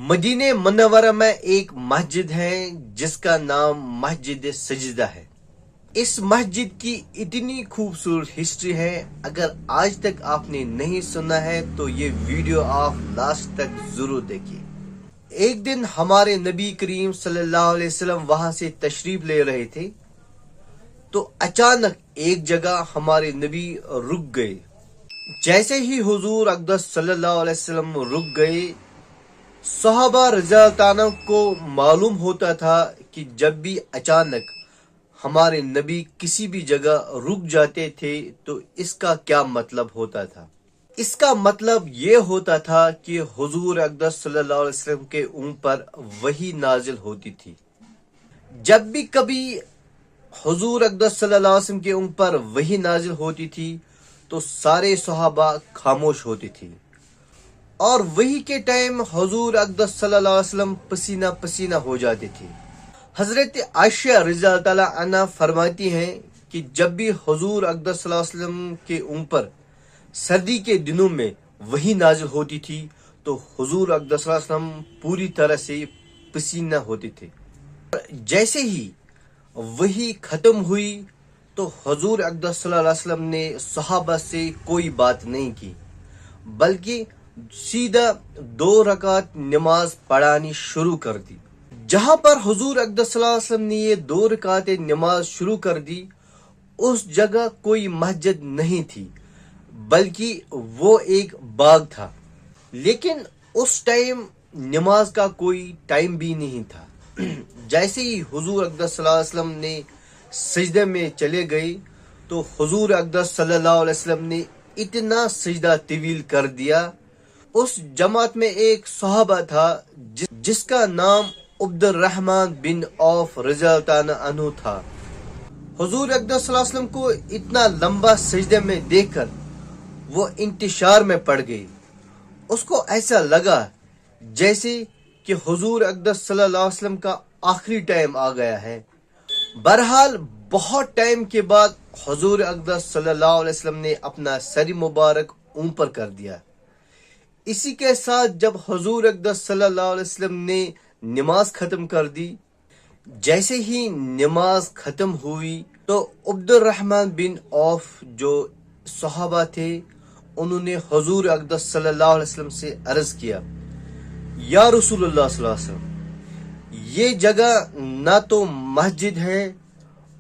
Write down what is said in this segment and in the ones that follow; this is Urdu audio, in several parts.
مدینہ منورہ میں ایک مسجد ہے جس کا نام مسجد سجدہ ہے۔ اس مسجد کی اتنی خوبصورت ہسٹری ہے، اگر آج تک آپ نے نہیں سنا ہے تو یہ ویڈیو آپ لاسٹ تک ضرور دیکھیے۔ ایک دن ہمارے نبی کریم صلی اللہ علیہ وسلم وہاں سے تشریف لے رہے تھے تو اچانک ایک جگہ ہمارے نبی رک گئے۔ جیسے ہی حضور اقدس صلی اللہ علیہ وسلم رک گئے، صحابہ رضی اللہ عنہ کو معلوم ہوتا تھا کہ جب بھی اچانک ہمارے نبی کسی بھی جگہ رک جاتے تھے تو اس کا کیا مطلب ہوتا تھا۔ اس کا مطلب یہ ہوتا تھا کہ حضور اقدس صلی اللہ علیہ وسلم کے اوپر وحی نازل ہوتی تھی۔ جب بھی کبھی حضور اقدس صلی اللہ علیہ وسلم کے اوپر وحی نازل ہوتی تھی تو سارے صحابہ خاموش ہوتی تھی، اور وہی کے ٹائم حضور اقدس صلی اللہ علیہ وسلم پسینہ پسینہ ہو جاتے تھے۔ حضرت عائشہ رضی اللہ تعالی عنہ فرماتی ہیں کہ جب بھی حضور اقدس صلی اللہ علیہ وسلم کے اوپر سردی کے دنوں میں وحی نازل ہوتی تھی تو حضور اقدس صلی اللہ علیہ وسلم پوری طرح سے پسینہ ہوتے تھے۔ جیسے ہی وحی ختم ہوئی تو حضور اقدس صلی اللہ علیہ وسلم نے صحابہ سے کوئی بات نہیں کی، بلکہ سیدھا 2 رکعت نماز پڑھانی شروع کر دی۔ جہاں پر حضور اقدس صلی اللہ علیہ وسلم نے یہ 2 رکعت نماز شروع کر دی، اس جگہ کوئی مسجد نہیں تھی، بلکہ وہ ایک باغ تھا۔ لیکن اس ٹائم نماز کا کوئی ٹائم بھی نہیں تھا۔ جیسے ہی حضور اقدس صلی اللہ علیہ وسلم نے سجدے میں چلے گئے تو حضور اقدس صلی اللہ علیہ وسلم نے اتنا سجدہ طویل کر دیا۔ اس جماعت میں ایک صحابہ تھا جس کا نام عبد الرحمن بن عوف رضی اللہ تعالیٰ عنہ تھا۔ حضور اقدس صلی اللہ علیہ وسلم کو اتنا لمبا سجدے میں دیکھ کر وہ انتشار میں پڑ گئی۔ اس کو ایسا لگا جیسے کہ حضور اقدس صلی اللہ علیہ وسلم کا آخری ٹائم آ گیا ہے۔ بہرحال بہت ٹائم کے بعد حضور اقدس صلی اللہ علیہ وسلم نے اپنا سر مبارک اوپر کر دیا۔ اسی کے ساتھ جب حضور اقدس صلی اللہ علیہ وسلم نے نماز ختم کر دی، جیسے ہی نماز ختم ہوئی تو عبد الرحمن بن عوف جو صحابہ تھے انہوں نے حضور اقدس صلی اللہ علیہ وسلم سے عرض کیا، یا رسول اللہ صلی اللہ علیہ وسلم، یہ جگہ نہ تو مسجد ہے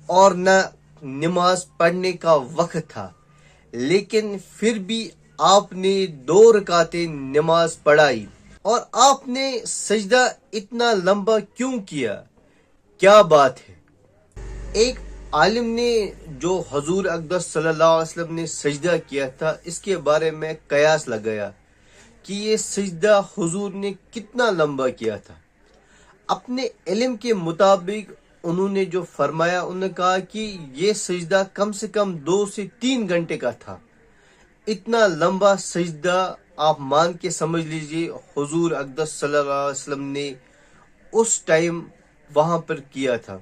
اور نہ نماز پڑھنے کا وقت تھا، لیکن پھر بھی آپ نے 2 رکعت نماز پڑھائی اور آپ نے سجدہ اتنا لمبا کیوں کیا؟ کیا بات ہے؟ ایک عالم نے جو حضور اقدس صلی اللہ علیہ وسلم نے سجدہ کیا تھا اس کے بارے میں قیاس لگایا کہ یہ سجدہ حضور نے کتنا لمبا کیا تھا۔ اپنے علم کے مطابق انہوں نے جو فرمایا، انہوں نے کہا کہ یہ سجدہ کم سے کم 2 سے 3 گھنٹے کا تھا۔ اتنا لمبا سجدہ آپ مان کے سمجھ لیجئے حضور اقدس صلی اللہ علیہ وسلم نے اس ٹائم وہاں پر کیا تھا،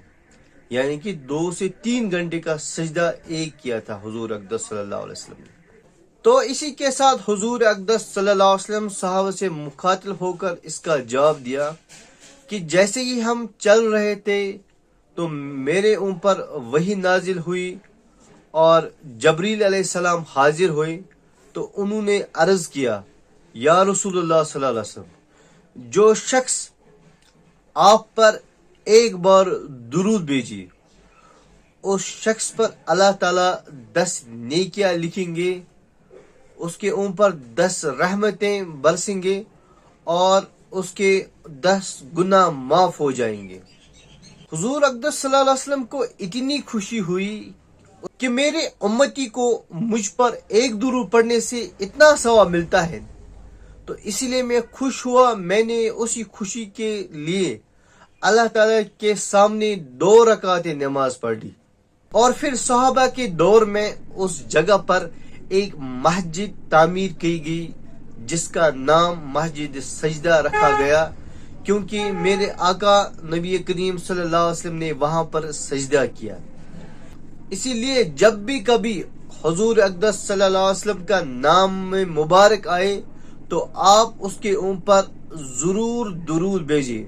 یعنی کہ 2 سے 3 گھنٹے کا سجدہ ایک کیا تھا حضور اقدس صلی اللہ علیہ وسلم نے۔ تو اسی کے ساتھ حضور اقدس صلی اللہ علیہ وسلم صحابہ سے مخاطب ہو کر اس کا جواب دیا کہ جیسے ہی ہم چل رہے تھے تو میرے اوپر وحی نازل ہوئی اور جبریل علیہ السلام حاضر ہوئے تو انہوں نے عرض کیا، یا رسول اللہ صلی اللہ علیہ وسلم، جو شخص آپ پر ایک بار درود بھیجے اس شخص پر اللہ تعالیٰ 10 نیکیاں لکھیں گے، اس کے اوپر 10 رحمتیں برسیں گے اور اس کے 10 گناہ معاف ہو جائیں گے۔ حضور اقدس صلی اللہ علیہ وسلم کو اتنی خوشی ہوئی کہ میرے امتی کو مجھ پر ایک درود پڑھنے سے اتنا ثواب ملتا ہے، تو اسی لیے میں خوش ہوا۔ میں نے اسی خوشی کے لیے اللہ تعالیٰ کے سامنے 2 رکعت نماز پڑھی، اور پھر صحابہ کے دور میں اس جگہ پر ایک مسجد تعمیر کی گئی جس کا نام مسجد سجدہ رکھا گیا، کیونکہ میرے آقا نبی کریم صلی اللہ علیہ وسلم نے وہاں پر سجدہ کیا۔ اسی لیے جب بھی کبھی حضور اقدس صلی اللہ علیہ وسلم کا نام مبارک آئے تو آپ اس کے اوپر ضرور درود بھیجیے.